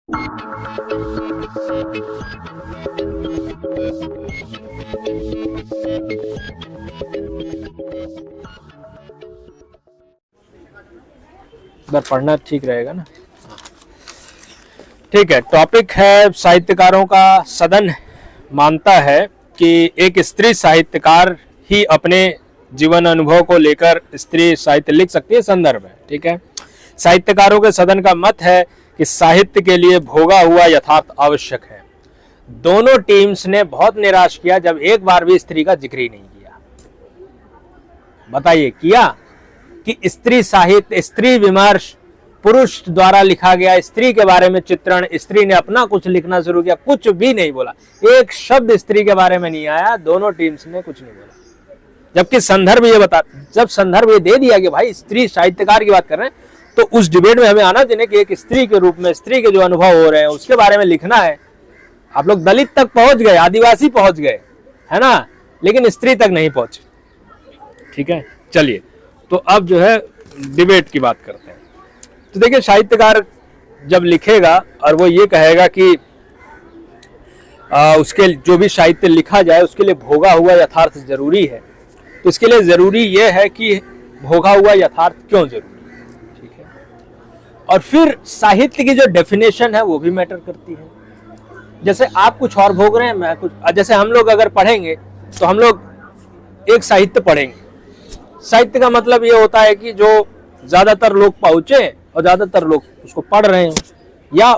इधर पढ़ना ठीक रहेगा ना। ठीक है, टॉपिक है साहित्यकारों का सदन मानता है कि एक स्त्री साहित्यकार ही अपने जीवन अनुभव को लेकर स्त्री साहित्य लिख सकती है। संदर्भ है, ठीक है। साहित्यकारों के सदन का मत है कि साहित्य के लिए भोगा हुआ यथार्थ आवश्यक है। दोनों टीम्स ने बहुत निराश किया जब एक बार भी स्त्री का जिक्र ही नहीं किया। बताइए, किया कि स्त्री साहित्य, स्त्री विमर्श, पुरुष द्वारा लिखा गया स्त्री के बारे में चित्रण, स्त्री ने अपना कुछ लिखना शुरू किया, कुछ भी नहीं बोला, एक शब्द स्त्री के बारे में नहीं आया। दोनों टीम्स ने कुछ नहीं बोला, जबकि संदर्भ ये बता, जब संदर्भ ये दे दिया कि भाई स्त्री साहित्यकार की बात कर रहे हैं, तो उस डिबेट में हमें आना चाहिए कि एक स्त्री के रूप में स्त्री के जो अनुभव हो रहे हैं उसके बारे में लिखना है। आप लोग दलित तक पहुंच गए, आदिवासी पहुंच गए, है ना, लेकिन स्त्री तक नहीं पहुंचे। ठीक है, चलिए तो अब जो है डिबेट की बात करते हैं। तो देखिए, साहित्यकार जब लिखेगा और वो ये कहेगा कि उसके जो भी साहित्य लिखा जाए उसके लिए भोगा हुआ यथार्थ जरूरी है, तो इसके लिए जरूरी ये है कि भोगा हुआ यथार्थ क्यों जरूरी है। ठीक है, और फिर साहित्य की जो डेफिनेशन है वो भी मैटर करती है। जैसे आप कुछ और भोग रहे हैं, मैं कुछ, जैसे हम लोग अगर पढ़ेंगे तो हम लोग एक साहित्य पढ़ेंगे। साहित्य का मतलब ये होता है कि जो ज्यादातर लोग पहुंचे और ज्यादातर लोग उसको पढ़ रहे हो या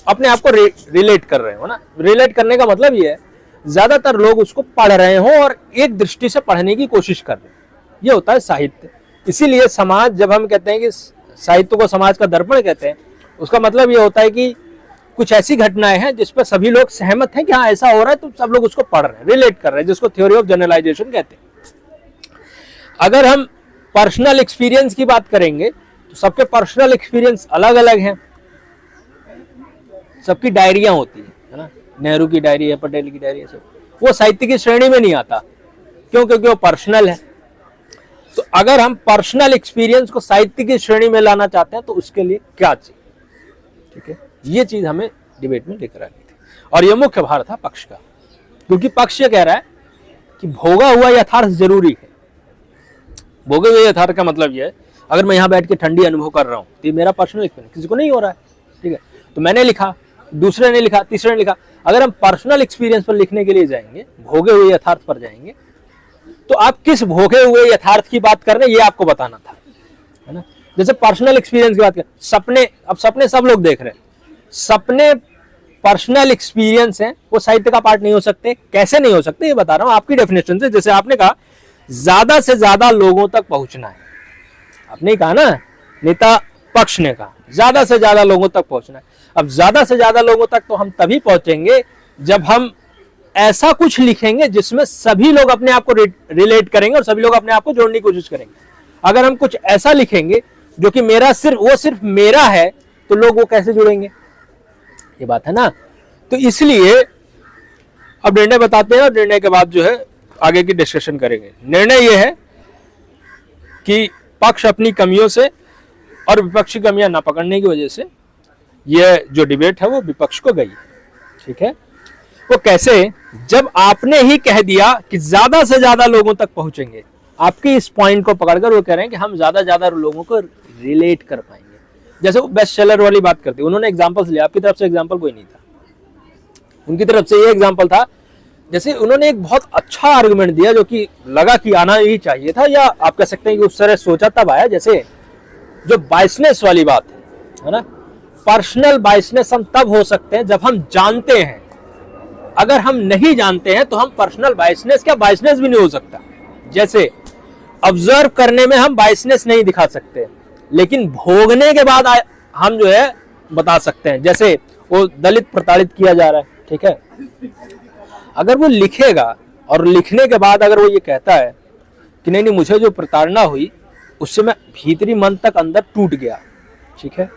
अपने आप को रिलेट कर रहे हो ना। रिलेट करने का मतलब ये है ज्यादातर लोग उसको पढ़ रहे हो और एक दृष्टि से पढ़ने की कोशिश कर रहे हो, ये होता है साहित्य। इसीलिए समाज, जब हम कहते हैं कि साहित्य को समाज का दर्पण कहते हैं, उसका मतलब ये होता है कि कुछ ऐसी घटनाएं हैं जिस पर सभी लोग सहमत हैं कि हाँ ऐसा हो रहा है, तो सब लोग उसको पढ़ रहे हैं, रिलेट कर रहे हैं, जिसको थ्योरी ऑफ जनरलाइजेशन कहते हैं। अगर हम पर्सनल एक्सपीरियंस की बात करेंगे तो सबके पर्सनल एक्सपीरियंस अलग अलग हैं। सबकी डायरियां होती है ना, नेहरू की डायरी है, पटेल की डायरी है, सब वो साहित्य की श्रेणी में नहीं आता। क्यों? क्योंकि वो पर्सनल है। तो अगर हम पर्सनल एक्सपीरियंस को साहित्य की श्रेणी में लाना चाहते हैं तो उसके लिए क्या चाहिए? ठीक है, ये चीज हमें डिबेट में लेकर आनी थी और ये मुख्य भार था पक्ष का, क्योंकि पक्ष ये कह रहा है कि भोगा हुआ यथार्थ जरूरी है। भोगे हुए यथार्थ का मतलब ये है, अगर मैं यहाँ बैठ के ठंडी अनुभव कर रहा हूँ तो ये मेरा पर्सनल एक्सपीरियंस, किसी को नहीं हो रहा है। ठीक है, तो मैंने लिखा, दूसरे ने लिखा, तीसरे ने लिखा। अगर हम पर्सनल एक्सपीरियंस पर लिखने के लिए जाएंगे, भोगे हुए यथार्थ पर जाएंगे, तो आप किस भोगे हुए यथार्थ की बात कर रहे हैं ये आपको बताना था, है ना। जैसे पर्सनल एक्सपीरियंस की बात कर, सपने, अब सपने सब लोग देख रहे हैं, सपने पर्सनल एक्सपीरियंस है, वो साहित्य का पार्ट नहीं हो सकते। कैसे नहीं हो सकते ये बता रहा हूं आपकी डेफिनेशन से। जैसे आपने कहा ज्यादा से ज्यादा लोगों तक पहुंचना है, आपने कहा ना, नेता पक्ष ने कहा ज्यादा से ज्यादा लोगों तक पहुंचना है। अब ज्यादा से ज्यादा लोगों तक तो हम तभी पहुंचेंगे जब हम ऐसा कुछ लिखेंगे जिसमें सभी लोग अपने आप को रिलेट करेंगे और सभी लोग अपने आप को जोड़ने की कोशिश करेंगे। अगर हम कुछ ऐसा लिखेंगे जो कि मेरा सिर्फ मेरा है, तो लोग वो कैसे जुड़ेंगे? ये बात है ना। तो इसलिए अब निर्णय बताते हैं और निर्णय के बाद जो है आगे की डिस्कशन करेंगे। निर्णय ये है कि पक्ष अपनी कमियों से और विपक्षी कमियां ना पकड़ने की वजह से ये जो डिबेट है वो विपक्ष को गई। ठीक है, वो कैसे? जब आपने ही कह दिया कि ज्यादा से ज्यादा लोगों तक पहुंचेंगे, आपके इस पॉइंट को पकड़कर वो कह रहे हैं कि हम ज्यादा लोगों को रिलेट कर पाएंगे। जैसे वो बेस्ट सेलर वाली बात करते हैं, उन्होंने एग्जांपल्स लिया, आपकी तरफ से एग्जांपल कोई नहीं था, उनकी तरफ से ये एग्जांपल था। जैसे उन्होंने एक बहुत अच्छा आर्गुमेंट दिया जो कि लगा कि आना ही चाहिए था, या आप कह सकते हैं कि उस तरह सोचा तब आया। जैसे जो बायसनेस वाली बात है ना, पर्सनल बायसनेस हम तब हो सकते हैं जब हम जानते हैं। अगर हम नहीं जानते हैं तो हम पर्सनल बायसनेस, क्या बायसनेस भी नहीं हो सकता। जैसे ऑब्जर्व करने में हम बायसनेस नहीं दिखा सकते, लेकिन भोगने के बाद हम जो है बता सकते हैं। जैसे वो दलित प्रताड़ित किया जा रहा है, ठीक है, अगर वो लिखेगा और लिखने के बाद अगर वो ये कहता है कि नहीं नहीं मुझे जो प्रताड़ना हुई उससे मैं भीतरी मन तक अंदर टूट गया, ठीक है,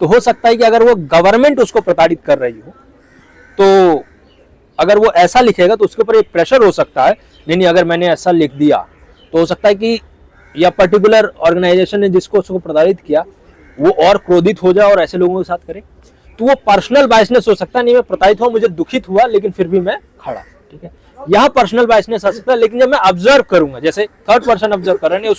तो हो सकता है कि अगर वो गवर्नमेंट उसको प्रताड़ित कर रही हो तो अगर वो ऐसा लिखेगा तो उसके ऊपर एक प्रेशर हो सकता है, नहीं अगर मैंने ऐसा लिख दिया तो हो सकता है कि या पर्टिकुलर ऑर्गेनाइजेशन ने जिसको उसको प्रताड़ित किया वो और क्रोधित हो जाए और ऐसे लोगों के साथ करे। तो वो पर्सनल बायसनेस हो सकता है, नहीं मैं प्रताड़ित हुआ, मुझे दुखित हुआ, लेकिन फिर भी मैं खड़ा, ठीक है, यहाँ पर्सनल बायसनेस आ सकता है। लेकिन जब मैं ऑब्जर्व करूंगा, जैसे थर्ड पर्सन ऑब्जर्व कर रहे हैं,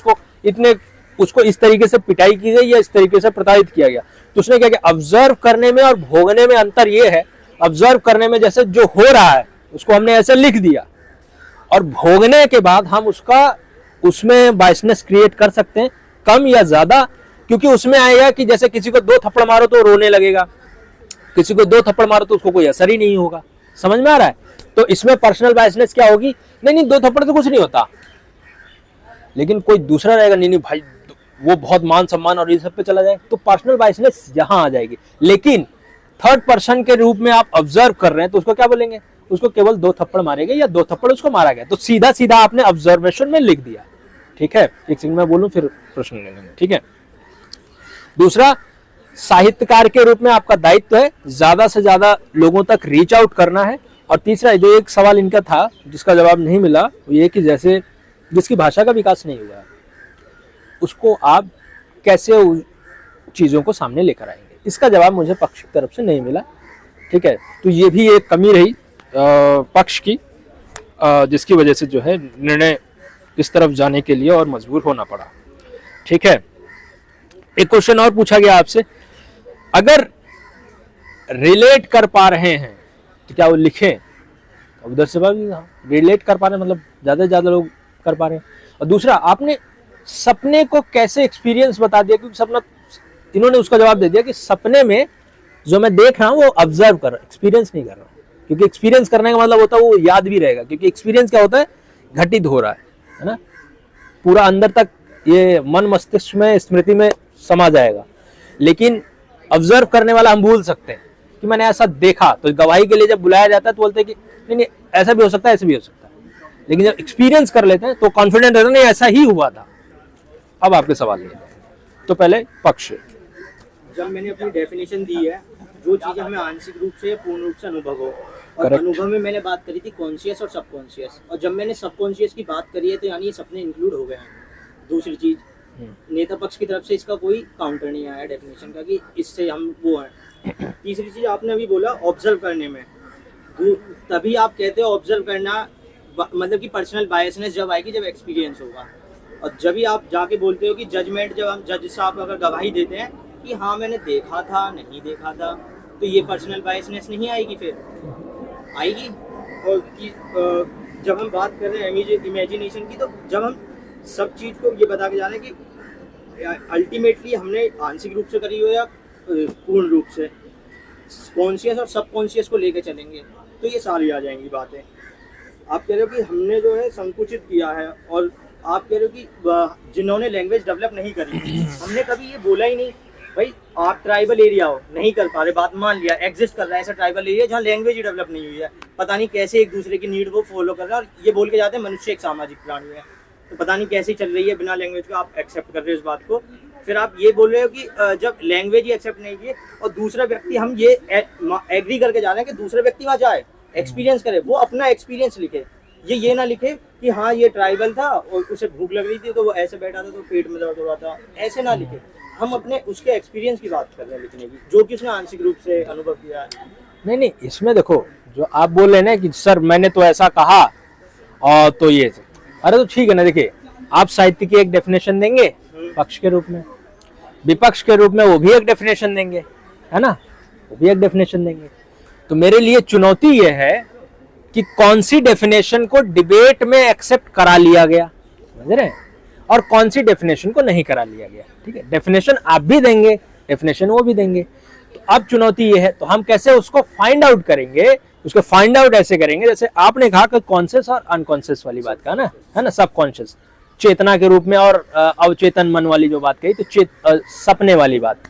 उसको इस तरीके से पिटाई की गई या इस तरीके से प्रताड़ित किया गया, तो उसने क्या किया, ऑब्जर्व करने में और भोगने में अंतर ये है, ऑब्जर्व करने में जैसे जो हो रहा है उसको हमने ऐसे लिख दिया, और भोगने के बाद हम उसमें बायसनेस क्रिएट कर सकते हैं, कम या ज्यादा, क्योंकि उसमें आएगा कि जैसे किसी को 2 थप्पड़ मारो तो रोने लगेगा, किसी को 2 थप्पड़ मारो तो उसको कोई असर ही नहीं होगा। समझ में आ रहा है? तो इसमें पर्सनल बायसनेस क्या होगी, नहीं 2 थप्पड़ तो कुछ नहीं होता, लेकिन कोई दूसरा रहेगा, नहीं भाई वो बहुत मान सम्मान और ये सब पे चला जाए, तो पर्सनल बायसनेस यहां आ जाएगी। लेकिन थर्ड पर्सन के रूप में आप ऑब्जर्व कर रहे हैं तो उसको क्या बोलेंगे, उसको केवल 2 थप्पड़ मारे गए या 2 थप्पड़ उसको मारा गया, तो सीधा सीधा आपने ऑब्जर्वेशन में लिख दिया, ठीक है। एक सेकंड में बोलूं फिर प्रश्न ले लेंगे, ठीक है। दूसरा, साहित्यकार के रूप में आपका दायित्व है ज्यादा से ज्यादा लोगों तक रीच आउट करना है। और तीसरा, जो एक सवाल इनका था जिसका जवाब नहीं मिला, वो ये कि जैसे जिसकी भाषा का विकास नहीं हुआ उसको आप कैसे चीजों को सामने लेकर आएंगे, इसका जवाब मुझे पक्ष की तरफ से नहीं मिला, ठीक है। तो ये भी एक कमी रही पक्ष की, जिसकी वजह से जो है निर्णय इस तरफ जाने के लिए और मजबूर होना पड़ा, ठीक है। एक क्वेश्चन और पूछा गया आपसे, अगर रिलेट कर पा रहे हैं तो क्या वो लिखें, उधर से रिलेट कर पा रहे हैं मतलब ज्यादा से ज्यादा लोग कर पा रहे हैं। और दूसरा, आपने सपने को कैसे एक्सपीरियंस बता दिया, क्योंकि सपना, इन्होंने उसका जवाब दे दिया कि सपने में जो मैं देख रहा हूं वो ऑब्जर्व कर रहा हूं, एक्सपीरियंस नहीं कर रहा हूं, क्योंकि एक्सपीरियंस करने का मतलब होता है वो याद भी रहेगा, क्योंकि एक्सपीरियंस क्या होता है, घटित हो रहा है ना, पूरा अंदर तक ये मन मस्तिष्क में स्मृति में समा जाएगा। लेकिन ऑब्जर्व करने वाला हम भूल सकते हैं कि मैंने ऐसा देखा, तो गवाही के लिए जब बुलाया जाता है तो बोलते हैं कि नहीं ऐसा भी हो सकता है, ऐसा भी हो सकता है, लेकिन जब एक्सपीरियंस कर लेते हैं तो कॉन्फिडेंट रहता नहीं ऐसा ही हुआ था। अब आपके सवाल ये, तो पहले पक्ष, जब मैंने अपनी डेफिनेशन दी है, जो चीजें हमें आंशिक रूप से पूर्ण रूप से अनुभव हो, और अनुभव में मैंने बात करी थी कॉन्शियस और सबकॉन्शियस, और जब मैंने सबकॉन्शियस की बात करी है तो यानी सपने इंक्लूड हो गए हैं। दूसरी चीज, नेता पक्ष की तरफ से इसका कोई काउंटर नहीं आया डेफिनेशन का कि इससे हम वो हैं। तीसरी चीज आपने अभी बोला ऑब्जर्व करने में, तभी आप कहते हो ऑब्जर्व करना मतलब कि पर्सनल बायसनेस जब आएगी जब एक्सपीरियंस होगा। और जब भी आप जाके बोलते हो कि जजमेंट, जब हम जज साहब अगर गवाही देते हैं कि हाँ मैंने देखा था, नहीं देखा था, तो ये पर्सनल बायसनेस नहीं आएगी, फिर आएगी। और जब हम बात कर रहे हैं इमेजिनेशन की, तो जब हम सब चीज़ को ये बता के जा रहे हैं कि अल्टीमेटली हमने आंशिक रूप से करी हो या पूर्ण रूप से, कॉन्शियस और सबकॉन्शियस को लेके चलेंगे तो ये सारी आ जाएंगी बातें। आप कह रहे हो कि हमने जो है संकुचित किया है, और आप कह रहे हो कि जिन्होंने लैंग्वेज डेवलप नहीं करी, हमने कभी ये बोला ही नहीं भाई आप ट्राइबल एरिया हो, नहीं कर पा रहे, बात मान लिया, एग्जिस्ट कर रहा है ऐसा ट्राइबल एरिया जहाँ लैंग्वेज ही डेवलप नहीं हुई है, पता नहीं कैसे एक दूसरे की नीड को फॉलो कर रहा है, और ये बोल के जाते हैं मनुष्य एक सामाजिक प्राणी है, तो पता नहीं कैसे चल रही है बिना लैंग्वेज को, आप एक्सेप्ट कर रहे हो इस बात को। फिर आप ये बोल रहे हो कि जब लैंग्वेज ही एक्सेप्ट नहीं की और दूसरा व्यक्ति, हम ये एग्री करके जा रहे हैं कि दूसरा व्यक्ति वहाँ जाए, एक्सपीरियंस करे, वो अपना एक्सपीरियंस लिखे, ये ना लिखे कि हाँ ये ट्राइबल था और उसे भूख लग रही थी तो वो ऐसे बैठा था तो पेट में दर्द हो रहा था, ऐसे ना लिखे। हम अपने उसके एक्सपीरियंस की बात कर रहे हैं लिखने की, जो कि उसने आंशिक रूप से अनुभव किया है। नहीं, इसमें देखो जो आप बोल रहे हैं ना कि सर मैंने तो ऐसा कहा और तो ये, अरे तो ठीक है ना, देखिए आप साहित्य की एक डेफिनेशन देंगे पक्ष के रूप में, विपक्ष के रूप में वो भी एक डेफिनेशन देंगे, है ना, वो भी एक डेफिनेशन देंगे। तो मेरे लिए चुनौती ये है कि कौन सी डेफिनेशन को डिबेट में एक्सेप्ट करा लिया गया, समझ रहे हैं, और कौन सी डेफिनेशन को नहीं करा लिया गया। ठीक है, डेफिनेशन आप भी देंगे, डेफिनेशन वो भी देंगे, तो अब चुनौती ये है, तो हम कैसे उसको फाइंड आउट करेंगे। उसको फाइंड आउट ऐसे करेंगे जैसे आपने कहा कि कॉन्शियस और अनकॉन्शियस वाली बात का ना, है ना, सब कॉन्शियस चेतना के रूप में, और अवचेतन मन वाली जो बात कही, तो सपने वाली बात,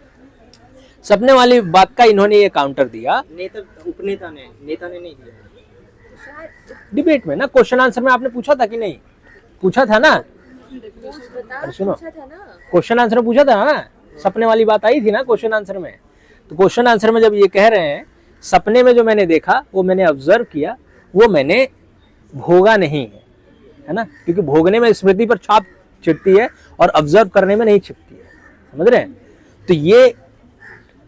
सपने वाली बात का इन्होंने ये काउंटर दिया, उपनेता ने, नेता ने नहीं दिया डिबेट में ना, क्वेश्चन आंसर में आपने पूछा था कि नहीं, पूछा था ना, अरे सुनो, क्वेश्चन आंसर में पूछा था ना, सपने वाली बात आई थी ना क्वेश्चन आंसर में। तो क्वेश्चन आंसर में जब ये कह रहे हैं सपने में जो मैंने देखा वो मैंने ऑब्जर्व किया, वो मैंने भोगा नहीं है ना, क्योंकि भोगने में स्मृति पर छाप छिड़ती है और ऑब्जर्व करने में नहीं छिपती है, समझ रहे हैं। तो ये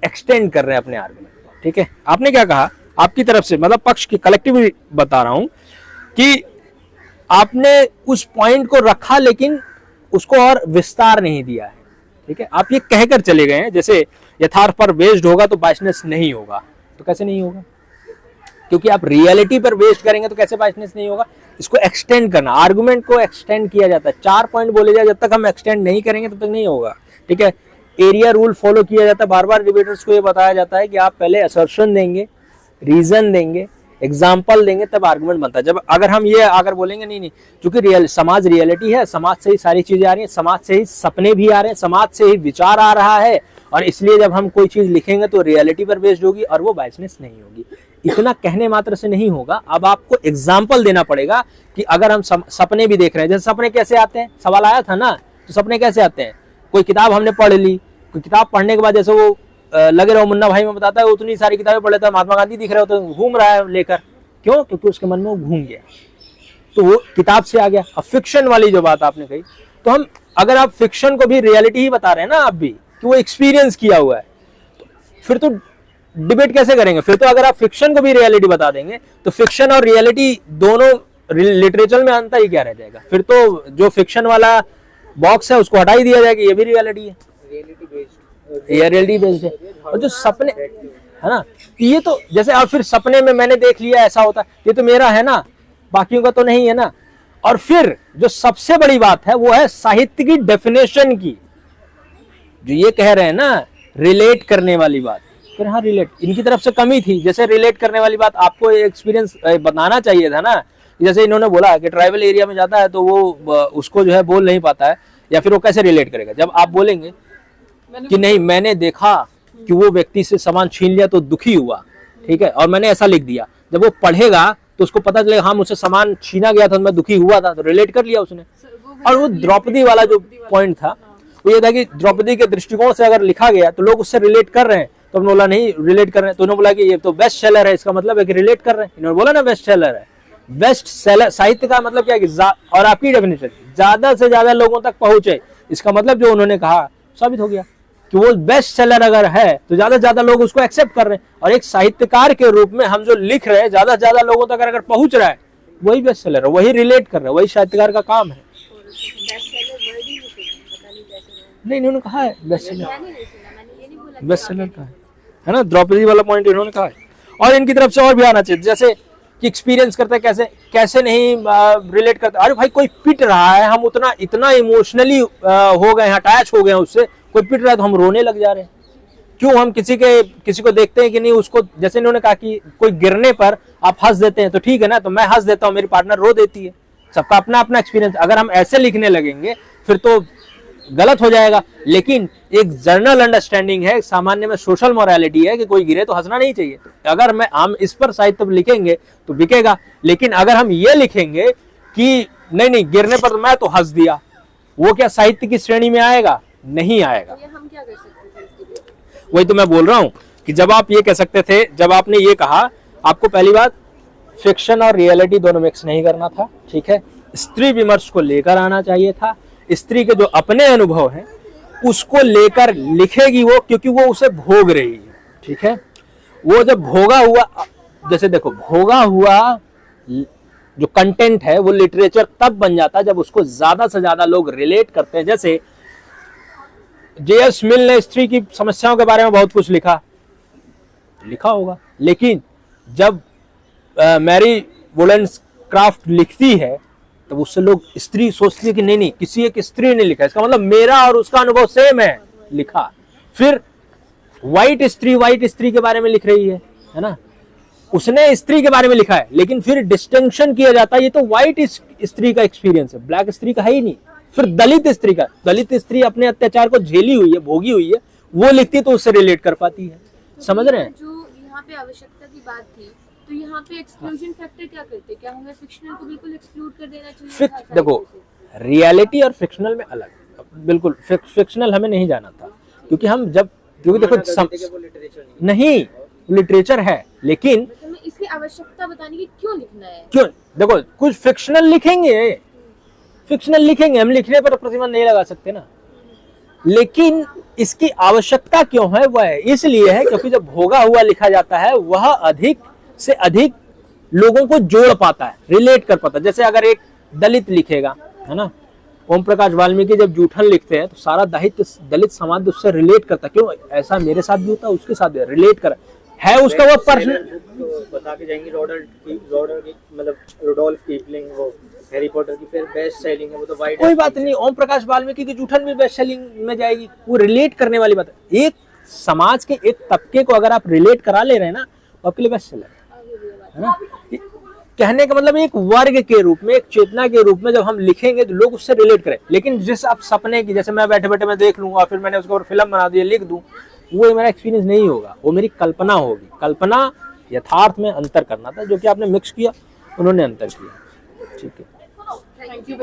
एक्सटेंड कर रहे हैं अपने आर्गुमेंट को, ठीक है, आपने क्या कहा आपकी तरफ से, मतलब पक्ष की कलेक्टिव बता रहा हूं कि आपने उस पॉइंट को रखा लेकिन उसको और विस्तार नहीं दिया है। ठीक है, आप ये कहकर चले गए हैं जैसे यथार्थ पर बेस्ड होगा तो बायसनेस नहीं होगा। तो कैसे नहीं होगा? क्योंकि आप रियलिटी पर बेस्ड करेंगे तो कैसे बायसनेस नहीं होगा? इसको एक्सटेंड करना, आर्गुमेंट को एक्सटेंड किया जाता है। 4 पॉइंट बोले जाए, जब तक हम एक्सटेंड नहीं करेंगे तब तक नहीं होगा। ठीक है, एरिया रूल फॉलो किया जाता है। बार बार डिबेटर्स को ये बताया जाता है कि आप पहले असर्शन देंगे, रीजन देंगे, एग्जाम्पल देंगे, तब आर्गुमेंट बनता है। जब अगर हम ये अगर बोलेंगे नहीं क्योंकि समाज रियलिटी है, समाज से ही सारी चीजें आ रही हैं, समाज से ही सपने भी आ रहे हैं, समाज से ही विचार आ रहा है, और इसलिए जब हम कोई चीज लिखेंगे तो रियलिटी पर बेस्ड होगी और वो बायसनेस नहीं होगी। इतना कहने मात्र से नहीं होगा, अब आपको एग्जाम्पल देना पड़ेगा कि अगर हम सपने भी देख रहे हैं, जैसे सपने कैसे आते हैं, सवाल आया था ना, तो सपने कैसे आते हैं? कोई किताब हमने पढ़ ली, कोई किताब पढ़ने के बाद जैसे वो लगे रहो मुन्ना भाई में बताता है, उतनी सारी किताबें पढ़ लेता है, महात्मा गांधी दिख रहे हो तो घूम रहा है लेकर, क्यों? क्योंकि उसके मन में वो घूम गया, तो वो किताब से आ गया। अब फिक्शन वाली जो बात आपने कही, तो हम अगर आप फिक्शन को भी रियलिटी ही बता रहे हैं ना आप भी, कि वो एक्सपीरियंस किया हुआ है, तो फिर तो डिबेट कैसे करेंगे? फिर तो अगर आप फिक्शन को भी रियलिटी बता देंगे तो फिक्शन और रियलिटी दोनों लिटरेचर में अंतर ही क्या रह जाएगा? फिर तो जो फिक्शन वाला बॉक्स है उसको हटा ही दिया जाएगा, ये भी रियलिटी है, ये रियलिटी बेस्ड है। और जो सपने है ना, ये तो जैसे आप फिर सपने में मैंने देख लिया ऐसा होता है, ये तो मेरा है ना, बाकियों का तो नहीं है ना। और फिर जो सबसे बड़ी बात है वो है साहित्य की डेफिनेशन की, जो ये कह रहे हैं ना रिलेट करने वाली बात, फिर हाँ रिलेट इनकी तरफ से कमी थी। जैसे रिलेट करने वाली बात आपको एक्सपीरियंस बताना चाहिए था ना, जैसे इन्होंने बोला कि ट्राइबल एरिया में जाता है तो वो उसको जो है बोल नहीं पाता है, या फिर वो कैसे रिलेट करेगा? जब आप बोलेंगे कि नहीं मैंने देखा कि वो व्यक्ति से सामान छीन लिया तो दुखी हुआ, ठीक है, और मैंने ऐसा लिख दिया, जब वो पढ़ेगा तो उसको पता चलेगा हाँ मुझसे सामान छीना गया था, मैं दुखी हुआ था, तो रिलेट कर लिया उसने। और वो द्रौपदी वाला जो पॉइंट था वो ये था कि द्रौपदी के दृष्टिकोण से अगर लिखा गया तो लोग उससे रिलेट कर रहे हैं, तो उन्होंने बोला नहीं रिलेट कर रहे हैं, तो उन्होंने बोला कि ये तो बेस्ट सेलर है, इसका मतलब है कि रिलेट कर रहे हैं। इन्होंने बोला ना बेस्ट सेलर है, बेस्ट सेलर साहित्य का मतलब क्या है कि और आपकी डेफिनेशन ज्यादा से ज्यादा लोगों तक पहुंचे, इसका मतलब जो उन्होंने कहा साबित हो गया कि वो बेस्ट सेलर अगर है तो ज्यादा से ज्यादा लोग उसको एक्सेप्ट कर रहे हैं, और एक साहित्यकार के रूप में हम जो लिख रहे हैं ज्यादा से ज्यादा लोगों तक अगर पहुंच रहा है, वही बेस्ट सेलर है, वही रिलेट कर रहा है, वही साहित्यकार का काम है। नहीं इन्होंने कहा है बेस्ट सेलर, बेस्ट सेलर का है ना, द्रौपदी वाला पॉइंट इन्होंने कहा है। और इनकी तरफ से और भी आना चाहिए, जैसे कि एक्सपीरियंस करते हैं कैसे कैसे नहीं रिलेट करते। अरे भाई कोई पिट रहा है, हम उतना इतना इमोशनली हो गए हैं, अटैच हो गए हैं उससे, कोई पिट रहा है तो हम रोने लग जा रहे हैं। क्यों? हम किसी को देखते हैं कि नहीं उसको, जैसे इन्होंने कहा कि कोई गिरने पर आप हंस देते हैं, तो ठीक है ना, तो मैं हंस देता हूँ, मेरी पार्टनर रो देती है, सबका अपना अपना एक्सपीरियंस। अगर हम ऐसे लिखने लगेंगे फिर तो गलत हो जाएगा। लेकिन एक जनरल अंडरस्टैंडिंग है, सामान्य में सोशल मोरालिटी है कि कोई गिरे तो हंसना नहीं चाहिए। अगर हम इस पर साहित्य लिखेंगे तो बिकेगा। लेकिन अगर हम ये लिखेंगे कि नहीं गिरने पर मैं तो हंस दिया, वो क्या साहित्य की श्रेणी में आएगा? नहीं आएगा। तो हम क्या कर सकते हैं? वही तो मैं बोल रहा हूं कि जब आप ये कह सकते थे, जब आपने ये कहा, आपको पहली बात फिक्शन और रियलिटी दोनों मिक्स नहीं करना था, ठीक है, स्त्री विमर्श को लेकर आना चाहिए था। स्त्री के जो अपने अनुभव हैं उसको लेकर लिखेगी वो, क्योंकि वो उसे भोग रही है, ठीक है। वो जब भोगा हुआ, जैसे देखो भोगा हुआ जो कंटेंट है वो लिटरेचर तब बन जाता है जब उसको ज्यादा से ज्यादा लोग रिलेट करते हैं। जैसे जे.एस. मिल ने स्त्री की समस्याओं के बारे में बहुत कुछ लिखा होगा, लेकिन जब मैरी वोलेंसक्राफ्ट लिखती है तब उससे लोग स्त्री सोचती है कि नहीं किसी एक स्त्री ने लिखा, इसका मतलब मेरा और उसका अनुभव सेम है, लिखा। फिर व्हाइट स्त्री के बारे में लिख रही है ना, उसने स्त्री के बारे में लिखा है, लेकिन फिर डिस्टिंक्शन किया जाता है ये तो व्हाइट स्त्री का एक्सपीरियंस है, ब्लैक स्त्री का है ही नहीं। फिर दलित स्त्री अपने अत्याचार को झेली हुई है, भोगी हुई है, वो लिखती है तो उससे रिलेट कर पाती है। तो समझ रहे हैं? जो यहाँ पे आवश्यकता की बात थी, तो यहाँ पे एक्सक्लूजन फैक्टर क्या करते? क्या हमें फिक्शनल को बिल्कुल एक्सक्लूड कर देना चाहिए? देखो रियलिटी और फिक्शनल में अलग, बिल्कुल फिक्शनल हमें नहीं जाना था, क्योंकि हम जब देखो नहीं लिटरेचर है, लेकिन इसकी आवश्यकता बताने की क्यों लिखना है? क्यों? देखो कुछ फिक्शनल लिखेंगे, हम लिखने पर प्रतिबंध नहीं लगा सकते ना। लेकिन इसकी आवश्यकता क्यों है, वह इसलिए है क्योंकि जब भोगा हुआ लिखा जाता है वह अधिक से अधिक लोगों को जोड़ पाता है, रिलेट कर पाता है। जैसे अगर एक दलित लिखेगा, है ना, ओम प्रकाश वाल्मीकि जब जूठन लिखते हैं तो सारा दलित समाज उससे रिलेट करता है, क्यों ऐसा मेरे साथ भी होता है, उसके साथ भी रिलेट कर है, उसका वो पर्सनल बता के जाएंगे। मतलब रुडोल्फ कीपलिंग, वो हैरी पॉटर की फिर बेस्ट सेलिंग है, वो तो वाइड। कोई बात नहीं, ओम प्रकाश वाल्मीकि की जूठन भी बेस्ट सेलिंग में जाएगी, वो रिलेट करने वाली बात है। एक समाज के एक तबके को अगर आप रिलेट करा ले रहे हैं ना, तो आपके लिए बेस्ट सेलर है ना। कहने का मतलब एक वर्ग के रूप में, एक चेतना के रूप में जब हम लिखेंगे तो लोग उससे रिलेट करें। लेकिन जिस आप सपने की, जैसे मैं बैठे बैठे मैं देख लूंगा फिर मैंने उसके ऊपर फिल्म बना दी, लिख दूं, वो मेरा एक्सपीरियंस नहीं होगा, वो मेरी कल्पना होगी। कल्पना यथार्थ में अंतर करना था, जो कि आपने मिक्स किया, उन्होंने अंतर किया। ठीक है, थैंक यू।